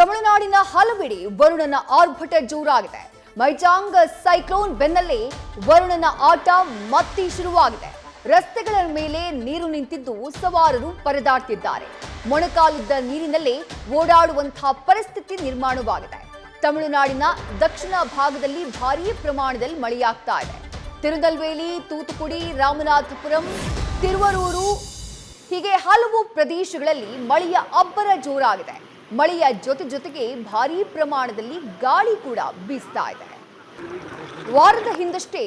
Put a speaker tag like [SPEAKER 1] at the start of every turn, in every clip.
[SPEAKER 1] ತಮಿಳುನಾಡಿನ ಹಲವೆಡೆ ವರುಣನ ಆರ್ಭಟ ಜೋರಾಗಿದೆ. ಮೈಚಾಂಗ್ ಸೈಕ್ಲೋನ್ ಬೆನ್ನಲ್ಲೇ ವರುಣನ ಆಟ ಮತ್ತೆ ಶುರುವಾಗಿದೆ. ರಸ್ತೆಗಳ ಮೇಲೆ ನೀರು ನಿಂತಿದ್ದು ಸವಾರರು ಪರದಾಡ್ತಿದ್ದಾರೆ. ಮೊಣಕಾಲುದ್ದ ನೀರಿನಲ್ಲೇ ಓಡಾಡುವಂತಹ ಪರಿಸ್ಥಿತಿ ನಿರ್ಮಾಣವಾಗಿದೆ. ತಮಿಳುನಾಡಿನ ದಕ್ಷಿಣ ಭಾಗದಲ್ಲಿ ಭಾರೀ ಪ್ರಮಾಣದಲ್ಲಿ ಮಳೆಯಾಗ್ತಾ ಇದೆ. ತಿರುನಲ್ವೇಲಿ, ತೂತುಕುಡಿ, ರಾಮನಾಥಪುರಂ, ತಿರುವರೂರು ಹೀಗೆ ಹಲವು ಪ್ರದೇಶಗಳಲ್ಲಿ ಮಳೆಯ ಅಬ್ಬರ ಜೋರಾಗಿದೆ. ಮಳೆಯ ಜೊತೆಗೆ ಭಾರೀ ಪ್ರಮಾಣದಲ್ಲಿ ಗಾಳಿ ಕೂಡ ಬೀಸ್ತಾ ಇದೆ. ವಾರದ ಹಿಂದಷ್ಟೇ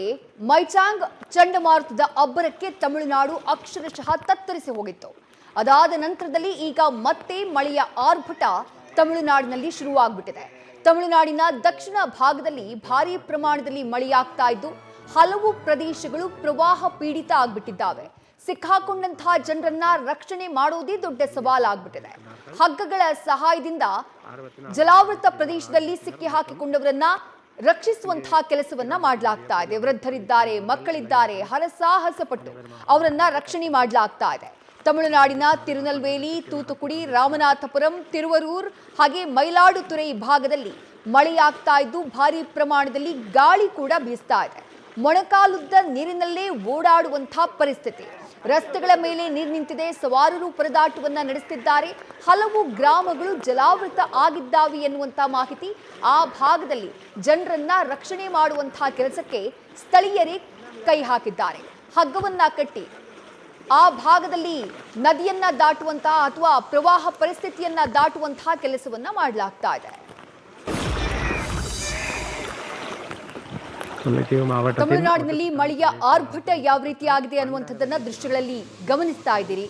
[SPEAKER 1] ಮೈಚಾಂಗ್ ಚಂಡಮಾರುತದ ಅಬ್ಬರಕ್ಕೆ ತಮಿಳುನಾಡು ಅಕ್ಷರಶಃ ತತ್ತರಿಸಿ ಹೋಗಿತ್ತು. ಅದಾದ ನಂತರದಲ್ಲಿ ಈಗ ಮತ್ತೆ ಮಳೆಯ ಆರ್ಭಟ ತಮಿಳುನಾಡಿನಲ್ಲಿ ಶುರುವಾಗ್ಬಿಟ್ಟಿದೆ. ತಮಿಳುನಾಡಿನ ದಕ್ಷಿಣ ಭಾಗದಲ್ಲಿ ಭಾರೀ ಪ್ರಮಾಣದಲ್ಲಿ ಮಳೆಯಾಗ್ತಾ ಇದ್ದು ಹಲವು ಪ್ರದೇಶಗಳು ಪ್ರವಾಹ ಪೀಡಿತ ಆಗ್ಬಿಟ್ಟಿದ್ದಾವೆ. ಸಿಕ್ಕಾಕೊಂಡಂತಹ ಜನರನ್ನ ರಕ್ಷಣೆ ಮಾಡೋದೇ ದೊಡ್ಡ ಸವಾಲಾಗ್ಬಿಟ್ಟಿದೆ. ಹಗ್ಗಗಳ ಸಹಾಯದಿಂದ ಜಲಾವೃತ ಪ್ರದೇಶದಲ್ಲಿ ಸಿಕ್ಕಿ ಹಾಕಿಕೊಂಡವರನ್ನ ರಕ್ಷಿಸುವಂತಹ ಕೆಲಸವನ್ನ ಮಾಡಲಾಗ್ತಾ ಇದೆ. ವೃದ್ಧರಿದ್ದಾರೆ, ಮಕ್ಕಳಿದ್ದಾರೆ, ಹರಸಾಹಸ ಪಟ್ಟು ಅವರನ್ನ ರಕ್ಷಣೆ ಮಾಡಲಾಗ್ತಾ ಇದೆ. ತಮಿಳುನಾಡಿನ ತಿರುನಲ್ವೇಲಿ, ತೂತುಕುಡಿ, ರಾಮನಾಥಪುರಂ, ತಿರುವರೂರ್ ಹಾಗೆ ಮೈಲಾಡುತುರೈ ಭಾಗದಲ್ಲಿ ಮಳೆಯಾಗ್ತಾ ಇದ್ದು ಭಾರೀ ಪ್ರಮಾಣದಲ್ಲಿ ಗಾಳಿ ಕೂಡ ಬೀಸ್ತಾ ಇದೆ. ಮೊಣಕಾಲುದ್ದ ನೀರಿನಲ್ಲೇ ಓಡಾಡುವಂತಹ ಪರಿಸ್ಥಿತಿ. ರಸ್ತೆಗಳ ಮೇಲೆ ನೀರು ನಿಂತಿದೆ. ಸವಾರರು ಪರದಾಟವನ್ನ ನಡೆಸುತ್ತಿದ್ದಾರೆ. ಹಲವು ಗ್ರಾಮಗಳು ಜಲಾವೃತ ಆಗಿದ್ದಾವೆ ಎನ್ನುವಂತ ಮಾಹಿತಿ. ಆ ಭಾಗದಲ್ಲಿ ಜನರನ್ನ ರಕ್ಷಣೆ ಮಾಡುವಂತಹ ಕೆಲಸಕ್ಕೆ ಸ್ಥಳೀಯರೇ ಕೈ ಹಾಕಿದ್ದಾರೆ. ಹಗ್ಗವನ್ನ ಕಟ್ಟಿ ಆ ಭಾಗದಲ್ಲಿ ನದಿಯನ್ನ ದಾಟುವಂತಹ ಅಥವಾ ಪ್ರವಾಹ ಪರಿಸ್ಥಿತಿಯನ್ನ ದಾಟುವಂತಹ ಕೆಲಸವನ್ನ ಮಾಡಲಾಗ್ತಾ ಇದೆ. ತಮಿಳುನಾಡಿನಲ್ಲಿ ಮಳೆಯ ಆರ್ಭಟ ಯಾವ ರೀತಿ ಆಗಿದೆ ಅನ್ನುವಂಥದ್ದನ್ನ ದೃಶ್ಯಗಳಲ್ಲಿ ಗಮನಿಸ್ತಾ ಇದ್ದೀರಿ.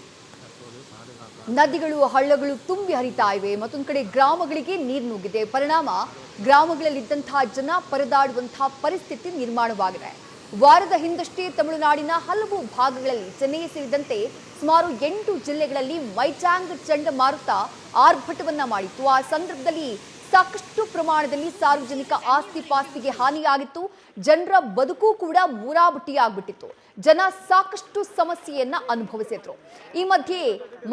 [SPEAKER 1] ನದಿಗಳು, ಹಳ್ಳಗಳು ತುಂಬಿ ಹರಿತಾ ಇವೆ. ಮತ್ತೊಂದು ಕಡೆ ಗ್ರಾಮಗಳಿಗೆ ನೀರು ನುಗ್ಗಿದೆ. ಪರಿಣಾಮ ಗ್ರಾಮಗಳಲ್ಲಿದ್ದಂತಹ ಜನ ಪರದಾಡುವಂತಹ ಪರಿಸ್ಥಿತಿ ನಿರ್ಮಾಣವಾಗಿದೆ. ವಾರದ ಹಿಂದಷ್ಟೇ ತಮಿಳುನಾಡಿನ ಹಲವು ಭಾಗಗಳಲ್ಲಿ, ಚೆನ್ನೈ ಸೇರಿದಂತೆ ಸುಮಾರು 8 ಜಿಲ್ಲೆಗಳಲ್ಲಿ ಮೈಚಾಂಗ್ ಚಂಡಮಾರುತ ಆರ್ಭಟವನ್ನ ಮಾಡಿತ್ತು. ಆ ಸಂದರ್ಭದಲ್ಲಿ ಸಾಕಷ್ಟು ಪ್ರಮಾಣದಲ್ಲಿ ಸಾರ್ವಜನಿಕ ಆಸ್ತಿ ಪಾಸ್ತಿಗೆ ಹಾನಿಯಾಗಿತ್ತು. ಜನರ ಬದುಕು ಕೂಡ ಮೂರಾಬುಟ್ಟಿಯಾಗ್ಬಿಟ್ಟಿತ್ತು. ಜನ ಸಾಕಷ್ಟು ಸಮಸ್ಯೆಯನ್ನ ಅನುಭವಿಸಿದ್ರು. ಈ ಮಧ್ಯೆ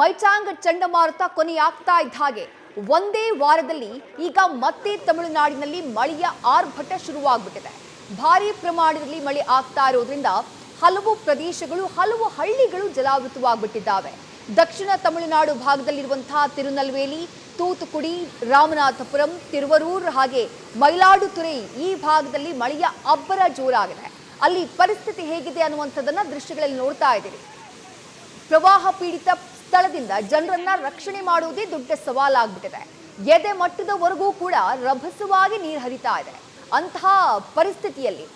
[SPEAKER 1] ಮೈಚಾಂಗ್ ಚಂಡಮಾರುತ ಕೊನೆಯಾಗ್ತಾ ಇದ್ದ ಹಾಗೆ ಒಂದೇ ವಾರದಲ್ಲಿ ಈಗ ಮತ್ತೆ ತಮಿಳುನಾಡಿನಲ್ಲಿ ಮಳೆಯ ಆರ್ಭಟ ಶುರುವಾಗ್ಬಿಟ್ಟಿದೆ. ಭಾರೀ ಪ್ರಮಾಣದಲ್ಲಿ ಮಳೆ ಆಗ್ತಾ ಇರೋದ್ರಿಂದ ಹಲವು ಪ್ರದೇಶಗಳು, ಹಲವು ಹಳ್ಳಿಗಳು ಜಲಾವೃತವಾಗ್ಬಿಟ್ಟಿದ್ದಾವೆ. ದಕ್ಷಿಣ ತಮಿಳುನಾಡು ಭಾಗದಲ್ಲಿರುವಂತಹ ತಿರುನಲ್ವೇಲಿ, ತೂತುಕುಡಿ, ರಾಮನಾಥಪುರಂ, ತಿರುವರೂರ್ ಹಾಗೆ ಮೈಲಾಡುತುರೈ ಈ ಭಾಗದಲ್ಲಿ ಮಳೆಯ ಅಬ್ಬರ ಜೋರಾಗಿದೆ. ಅಲ್ಲಿ ಪರಿಸ್ಥಿತಿ ಹೇಗಿದೆ ಅನ್ನುವಂಥದ್ದನ್ನ ದೃಶ್ಯಗಳಲ್ಲಿ ನೋಡ್ತಾ ಇದ್ದೀರಿ. ಪ್ರವಾಹ ಪೀಡಿತ ಸ್ಥಳದಿಂದ ಜನರನ್ನ ರಕ್ಷಣೆ ಮಾಡುವುದೇ ದೊಡ್ಡ ಸವಾಲಾಗ್ಬಿಟ್ಟಿದೆ. ಎದೆ ಮಟ್ಟದವರೆಗೂ ಕೂಡ ರಭಸವಾಗಿ ನೀರು ಹರಿತಾ ಇದೆ. ಅಂತಹ ಪರಿಸ್ಥಿತಿಯಲ್ಲಿ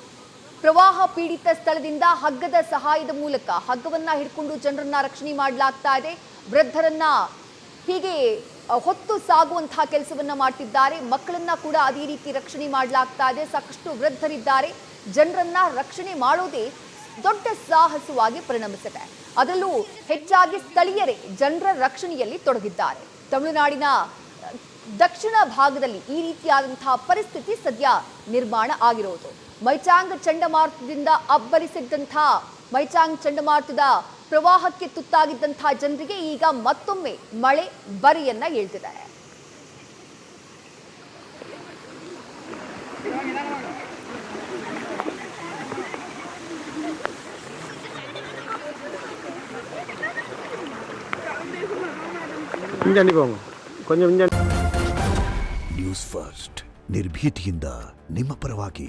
[SPEAKER 1] ಪ್ರವಾಹ ಪೀಡಿತ ಸ್ಥಳದಿಂದ ಹಗ್ಗದ ಸಹಾಯದ ಮೂಲಕ ಹಗ್ಗವನ್ನ ಹಿಡ್ಕೊಂಡು ಜನರನ್ನ ರಕ್ಷಣೆ ಮಾಡಲಾಗ್ತಾ ಇದೆ. ವೃದ್ಧರನ್ನ ಹೀಗೆ ಹೊತ್ತು ಸಾಗುವಂತಹ ಕೆಲಸವನ್ನ ಮಾಡ್ತಿದ್ದಾರೆ. ಮಕ್ಕಳನ್ನ ಕೂಡ ಅದೇ ರೀತಿ ರಕ್ಷಣೆ ಮಾಡಲಾಗ್ತಾ ಇದೆ. ಸಾಕಷ್ಟು ವೃದ್ಧರಿದ್ದಾರೆ. ಜನರನ್ನ ರಕ್ಷಣೆ ಮಾಡೋದೇ ದೊಡ್ಡ ಸಾಹಸವಾಗಿ ಪರಿಣಮಿಸಿದೆ. ಅದರಲ್ಲೂ ಹೆಚ್ಚಾಗಿ ಸ್ಥಳೀಯರೇ ಜನರ ರಕ್ಷಣೆಯಲ್ಲಿ ತೊಡಗಿದ್ದಾರೆ. ತಮಿಳುನಾಡಿನ ದಕ್ಷಿಣ ಭಾಗದಲ್ಲಿ ಈ ರೀತಿಯಾದಂತಹ ಪರಿಸ್ಥಿತಿ ಸದ್ಯ ನಿರ್ಮಾಣ ಆಗಿರೋದು. ಮೈಚಾಂಗ್ ಚಂಡಮಾರುತದಿಂದ ಅಬ್ಬರಿಸಿದ್ದಂತಹ ಮೈಚಾಂಗ್ ಚಂಡಮಾರುತದ ಪ್ರವಾಹಕ್ಕೆ ತುತ್ತಾಗಿದ್ದಂತಹ ಜನರಿಗೆ ಈಗ ಮತ್ತೊಮ್ಮೆ ಮಳೆ ಬರಿಯನ್ನ ಏಳ್ತಿದೆ.
[SPEAKER 2] ನ್ಯೂಸ್ ಫಸ್ಟ್ ನಿರ್ಭೀತಿಯಿಂದ ನಿಮ್ಮ ಪರವಾಗಿ.